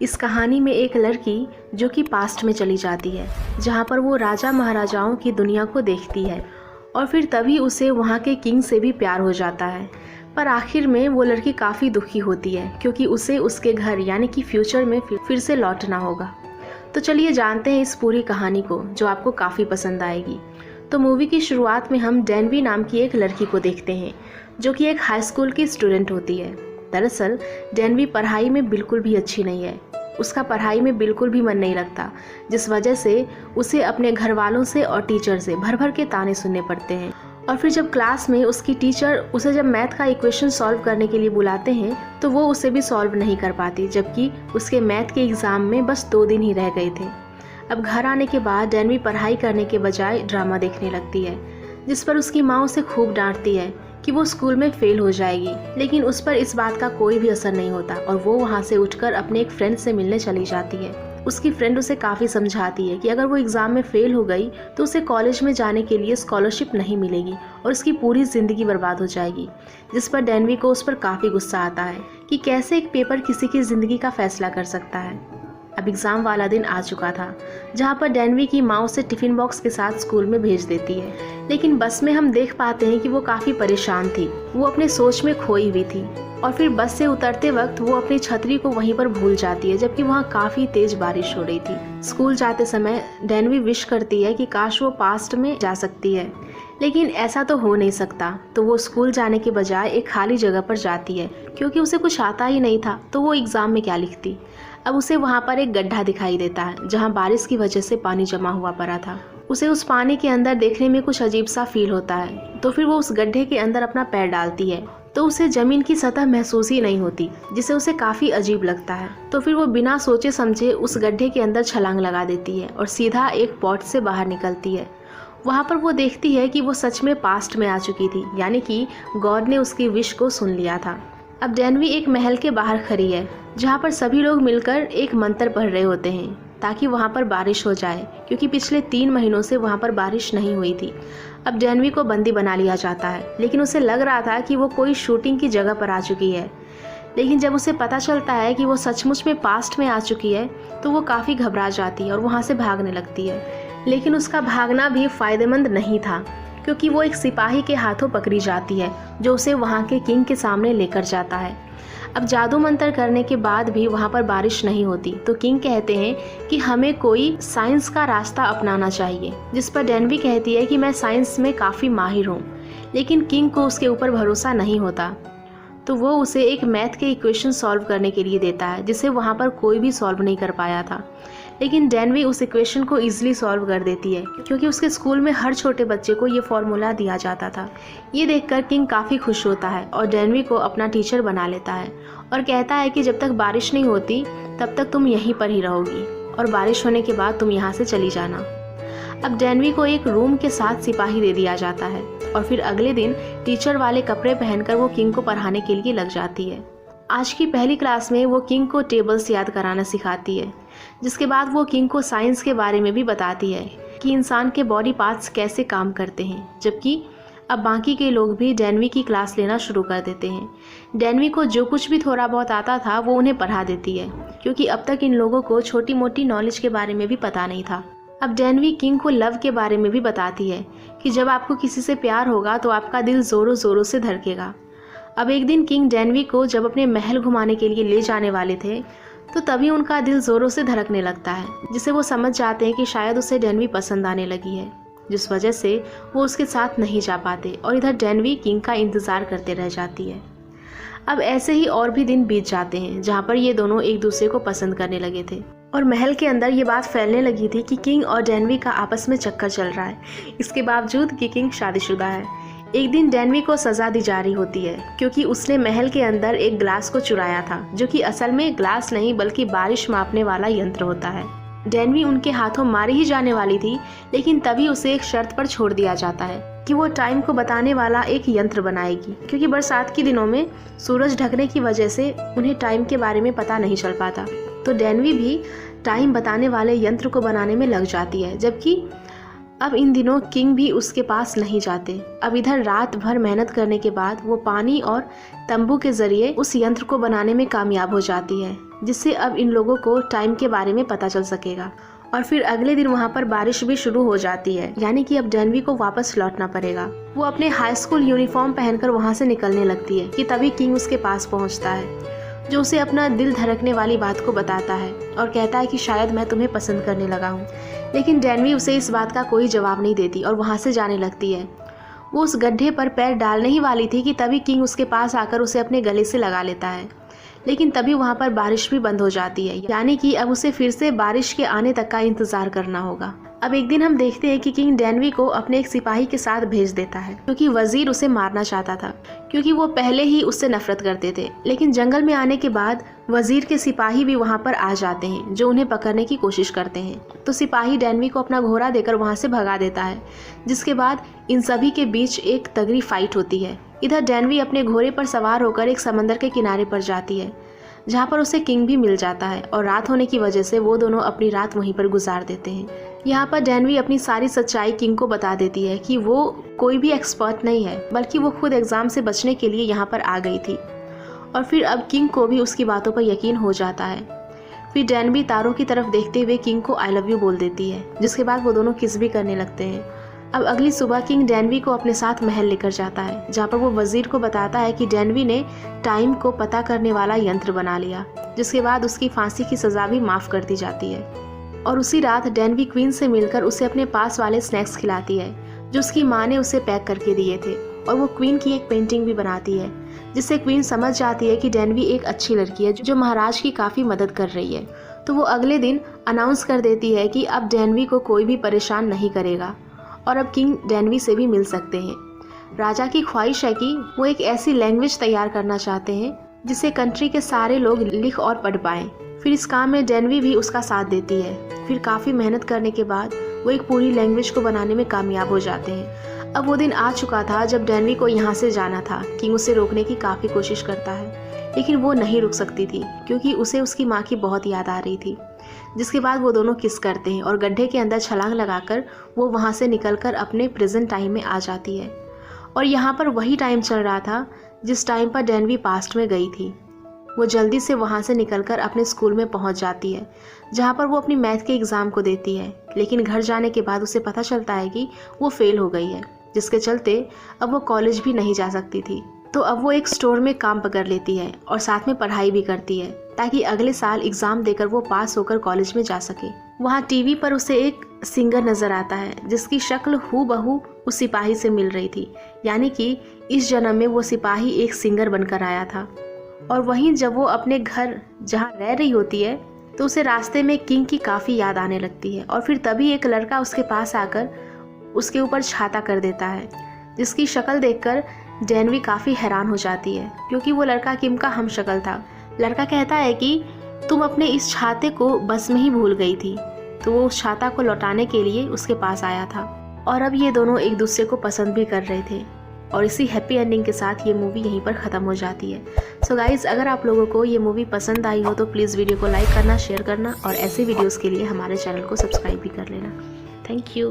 इस कहानी में एक लड़की जो कि पास्ट में चली जाती है, जहाँ पर वो राजा महाराजाओं की दुनिया को देखती है और फिर तभी उसे वहाँ के किंग से भी प्यार हो जाता है। पर आखिर में वो लड़की काफ़ी दुखी होती है क्योंकि उसे उसके घर यानी कि फ्यूचर में फिर से लौटना होगा। तो चलिए जानते हैं इस पूरी कहानी को, जो आपको काफ़ी पसंद आएगी। तो मूवी की शुरुआत में हम डेनवी नाम की एक लड़की को देखते हैं जो कि एक हाई स्कूल की स्टूडेंट होती है। दरअसल डेनवी पढ़ाई में बिल्कुल भी अच्छी नहीं है, उसका पढ़ाई में बिल्कुल भी मन नहीं लगता, जिस वजह से उसे अपने घर वालों से और टीचर से भर भर के ताने सुनने पड़ते हैं। और फिर जब क्लास में उसकी टीचर उसे जब मैथ का इक्वेशन सॉल्व करने के लिए बुलाते हैं तो वो उसे भी सॉल्व नहीं कर पाती, जबकि उसके मैथ के एग्ज़ाम में बस 2 दिन ही रह गए थे। अब घर आने के बाद डेनवी पढ़ाई करने के बजाय ड्रामा देखने लगती है, जिस पर उसकी माँ उसे खूब डांटती है कि वो स्कूल में फेल हो जाएगी। लेकिन उस पर इस बात का कोई भी असर नहीं होता और वो वहाँ से उठकर अपने एक फ्रेंड से मिलने चली जाती है। उसकी फ्रेंड उसे काफ़ी समझाती है कि अगर वो एग्ज़ाम में फेल हो गई तो उसे कॉलेज में जाने के लिए स्कॉलरशिप नहीं मिलेगी और उसकी पूरी ज़िंदगी बर्बाद हो जाएगी, जिस पर डेनवी को उस पर काफ़ी गुस्सा आता है कि कैसे एक पेपर किसी की ज़िंदगी का फैसला कर सकता है। अब एग्ज़ाम वाला दिन आ चुका था, जहाँ पर डेनवी की माँ उसे टिफ़िन बॉक्स के साथ स्कूल में भेज देती है। लेकिन बस में हम देख पाते हैं कि वो काफ़ी परेशान थी, वो अपने सोच में खोई हुई थी और फिर बस से उतरते वक्त वो अपनी छतरी को वहीं पर भूल जाती है, जबकि वहाँ काफ़ी तेज़ बारिश हो रही थी। स्कूल जाते समय डेनवी विश करती है कि काश वो पास्ट में जा सकती है, लेकिन ऐसा तो हो नहीं सकता। तो वो स्कूल जाने के बजाय एक खाली जगह पर जाती है, क्योंकि उसे कुछ आता ही नहीं था तो वो एग्ज़ाम में क्या लिखती। अब उसे वहाँ पर एक गड्ढा दिखाई देता है जहाँ बारिश की वजह से पानी जमा हुआ पड़ा था। उसे उस पानी के अंदर देखने में कुछ अजीब सा फील होता है, तो फिर वो उस गड्ढे के अंदर अपना पैर डालती है तो उसे ज़मीन की सतह महसूस ही नहीं होती, जिसे उसे काफ़ी अजीब लगता है। तो फिर वो बिना सोचे समझे उस गड्ढे के अंदर छलांग लगा देती है और सीधा एक पॉट से बाहर निकलती है। वहाँ पर वो देखती है कि वो सच में पास्ट में आ चुकी थी, यानी कि गॉड ने उसकी विश को सुन लिया था। अब डेनवी एक महल के बाहर खड़ी है, जहाँ पर सभी लोग मिलकर एक मंत्र पढ़ रहे होते हैं ताकि वहाँ पर बारिश हो जाए, क्योंकि पिछले 3 महीनों से वहाँ पर बारिश नहीं हुई थी। अब डेनवी को बंदी बना लिया जाता है, लेकिन उसे लग रहा था कि वो कोई शूटिंग की जगह पर आ चुकी है। लेकिन जब उसे पता चलता है कि वो सचमुच में पास्ट में आ चुकी है तो वो काफ़ी घबरा जाती है और वहाँ से भागने लगती है। लेकिन उसका भागना भी फ़ायदेमंद नहीं था, क्योंकि वो एक सिपाही के हाथों पकड़ी जाती है जो उसे वहाँ के किंग के सामने लेकर जाता है। अब जादू मंत्र करने के बाद भी वहाँ पर बारिश नहीं होती, तो किंग कहते हैं कि हमें कोई साइंस का रास्ता अपनाना चाहिए, जिस पर डेनवी कहती है कि मैं साइंस में काफ़ी माहिर हूँ। लेकिन किंग को उसके ऊपर भरोसा नहीं होता, तो वो उसे एक मैथ के इक्वेशन सॉल्व करने के लिए देता है, जिसे वहाँ पर कोई भी सॉल्व नहीं कर पाया था। लेकिन डेनवी उस इक्वेशन को ईजिली सॉल्व कर देती है, क्योंकि उसके स्कूल में हर छोटे बच्चे को ये फॉर्मूला दिया जाता था। ये देखकर किंग काफ़ी खुश होता है और डेनवी को अपना टीचर बना लेता है और कहता है कि जब तक बारिश नहीं होती तब तक तुम यहीं पर ही रहोगी और बारिश होने के बाद तुम यहाँ से चली जाना। अब डेनवी को एक रूम के साथ सिपाही दे दिया जाता है और फिर अगले दिन टीचर वाले कपड़े पहनकर वो किंग को पढ़ाने के लिए लग जाती है। आज की पहली क्लास में वो किंग को टेबल्स याद कराना सिखाती है, जिसके बाद वो किंग को साइंस के बारे में भी बताती है कि इंसान के बॉडी पार्ट्स कैसे काम करते हैं। जबकि अब बाकी के लोग भी डेनवी की क्लास लेना शुरू कर देते हैं। डेनवी को जो कुछ भी थोड़ा बहुत आता था वो उन्हें पढ़ा देती है, क्योंकि अब तक इन लोगों को छोटी मोटी नॉलेज के बारे में भी पता नहीं था। अब डेनवी किंग को लव के बारे में भी बताती है कि जब आपको किसी से प्यार होगा तो आपका दिल ज़ोरों ज़ोरों से धड़केगा। अब एक दिन किंग डेनवी को जब अपने महल घुमाने के लिए ले जाने वाले थे तो तभी उनका दिल ज़ोरों से धड़कने लगता है, जिसे वो समझ जाते हैं कि शायद उसे डेनवी पसंद आने लगी है, जिस वजह से वो उसके साथ नहीं जा पाते और इधर डेनवी किंग का इंतज़ार करते रह जाती है। अब ऐसे ही और भी दिन बीत जाते हैं, जहाँ पर ये दोनों एक दूसरे को पसंद करने लगे थे और महल के अंदर ये बात फैलने लगी थी कि किंग और डेनवी का आपस में चक्कर चल रहा है, इसके बावजूद कि किंग शादीशुदा है। एक दिन डेनवी को सज़ा दी जा रही होती है, क्योंकि उसने महल के अंदर एक ग्लास को चुराया था, जो कि असल में ग्लास नहीं बल्कि बारिश मापने वाला यंत्र होता है। डेनवी उनके हाथों मारी ही जाने वाली थी, लेकिन तभी उसे एक शर्त पर छोड़ दिया जाता है कि वो टाइम को बताने वाला एक यंत्र बनाएगी, क्योंकि बरसात के दिनों में सूरज ढकने की वजह से उन्हें टाइम के बारे में पता नहीं चल पाता। तो डेनवी भी टाइम बताने वाले यंत्र को बनाने में लग जाती है, जबकि अब इन दिनों किंग भी उसके पास नहीं जाते। अब इधर रात भर मेहनत करने के बाद वो पानी और तंबू के जरिए उस यंत्र को बनाने में कामयाब हो जाती है, जिससे अब इन लोगों को टाइम के बारे में पता चल सकेगा। और फिर अगले दिन वहाँ पर बारिश भी शुरू हो जाती है, यानी कि अब डेनवी को वापस लौटना पड़ेगा। वो अपने हाई स्कूल यूनिफॉर्म पहनकर वहाँ से निकलने लगती है कि तभी किंग उसके पास पहुँचता है, जो उसे अपना दिल धड़कने वाली बात को बताता है और कहता है कि शायद मैं तुम्हें पसंद करने लगा हूँ। लेकिन डेनवी उसे इस बात का कोई जवाब नहीं देती और वहाँ से जाने लगती है। वो उस गड्ढे पर पैर डालने ही वाली थी कि तभी किंग उसके पास आकर उसे अपने गले से लगा लेता है। लेकिन तभी वहाँ पर बारिश भी बंद हो जाती है, यानी कि अब उसे फिर से बारिश के आने तक का इंतजार करना होगा। अब एक दिन हम देखते हैं कि किंग डेनवी को अपने एक सिपाही के साथ भेज देता है, क्योंकि वजीर उसे मारना चाहता था, क्योंकि वो पहले ही उससे नफरत करते थे। लेकिन जंगल में आने के बाद वजीर के सिपाही भी वहाँ पर आ जाते हैं, जो उन्हें पकड़ने की कोशिश करते हैं। तो सिपाही डेनवी को अपना घोड़ा देकर वहाँ से भगा देता है, जिसके बाद इन सभी के बीच एक तगड़ी फाइट होती है। इधर डेनवी अपने घोड़े पर सवार होकर एक समंदर के किनारे पर जाती है, जहाँ पर उसे किंग भी मिल जाता है और रात होने की वजह से वो दोनों अपनी रात वहीं पर गुजार देते हैं। यहाँ पर डेनवी अपनी सारी सच्चाई किंग को बता देती है कि वो कोई भी एक्सपर्ट नहीं है, बल्कि वो खुद एग्ज़ाम से बचने के लिए यहाँ पर आ गई थी। और फिर अब किंग को भी उसकी बातों पर यकीन हो जाता है। फिर डेनवी तारों की तरफ देखते हुए किंग को आई लव यू बोल देती है, जिसके बाद वो दोनों किस भी करने लगते हैं। अब अगली सुबह किंग डेनवी को अपने साथ महल लेकर जाता है, जहाँ पर वो वजीर को बताता है कि डेनवी ने टाइम को पता करने वाला यंत्र बना लिया, जिसके बाद उसकी फांसी की सज़ा भी माफ़ कर दी जाती है। और उसी रात डेनवी क्वीन से मिलकर उसे अपने पास वाले स्नैक्स खिलाती है, जो उसकी माँ ने उसे पैक करके दिए थे। और वो क्वीन की एक पेंटिंग भी बनाती है, जिससे क्वीन समझ जाती है कि डेनवी एक अच्छी लड़की है जो महाराज की काफ़ी मदद कर रही है। तो वो अगले दिन अनाउंस कर देती है कि अब डेनवी को कोई भी परेशान नहीं करेगा और अब किंग डेनवी से भी मिल सकते हैं। राजा की ख्वाहिश है कि वो एक ऐसी लैंग्वेज तैयार करना चाहते हैं जिसे कंट्री के सारे लोग लिख और पढ़ पाएं। फिर इस काम में डेनवी भी उसका साथ देती है। फिर काफ़ी मेहनत करने के बाद वो एक पूरी लैंग्वेज को बनाने में कामयाब हो जाते हैं। अब वो दिन आ चुका था जब डेनवी को यहाँ से जाना था। किंग उसे रोकने की काफ़ी कोशिश करता है, लेकिन वो नहीं रुक सकती थी, क्योंकि उसे उसकी माँ की बहुत याद आ रही थी। जिसके बाद वो दोनों किस करते हैं और गड्ढे के अंदर छलांग लगाकर वो वहाँ से निकलकर अपने प्रेजेंट टाइम में आ जाती है। और यहाँ पर वही टाइम चल रहा था जिस टाइम पर डेनवी पास्ट में गई थी। वो जल्दी से वहाँ से निकलकर अपने स्कूल में पहुँच जाती है, जहाँ पर वो अपनी मैथ के एग्ज़ाम को देती है। लेकिन घर जाने के बाद उसे पता चलता है कि वो फेल हो गई है, जिसके चलते अब वो कॉलेज भी नहीं जा सकती थी। तो अब वो एक स्टोर में काम पकड़ लेती है और साथ में पढ़ाई भी करती है, ताकि अगले साल एग्ज़ाम देकर वो पास होकर कॉलेज में जा सके। वहाँ टीवी पर उसे एक सिंगर नज़र आता है, जिसकी शक्ल हूबहू उस सिपाही से मिल रही थी, यानी कि इस जन्म में वो सिपाही एक सिंगर बनकर आया था। और वहीं जब वो अपने घर जहाँ रह रही होती है, तो उसे रास्ते में किंग की काफ़ी याद आने लगती है। और फिर तभी एक लड़का उसके पास आकर उसके ऊपर छाता कर देता है, जिसकी शक्ल देखकर डेनवी काफ़ी हैरान हो जाती है, क्योंकि वो लड़का किम का हमशक्ल था। लड़का कहता है कि तुम अपने इस छाते को बस में ही भूल गई थी। तो वो उस छाता को लौटाने के लिए उसके पास आया था। और अब ये दोनों एक दूसरे को पसंद भी कर रहे थे। और इसी हैप्पी एंडिंग के साथ ये मूवी यहीं पर ख़त्म हो जाती है। सो गाइज़, अगर आप लोगों को ये मूवी पसंद आई हो तो प्लीज़ वीडियो को लाइक करना, शेयर करना और ऐसे वीडियोज़ के लिए हमारे चैनल को सब्सक्राइब भी कर लेना। Thank you.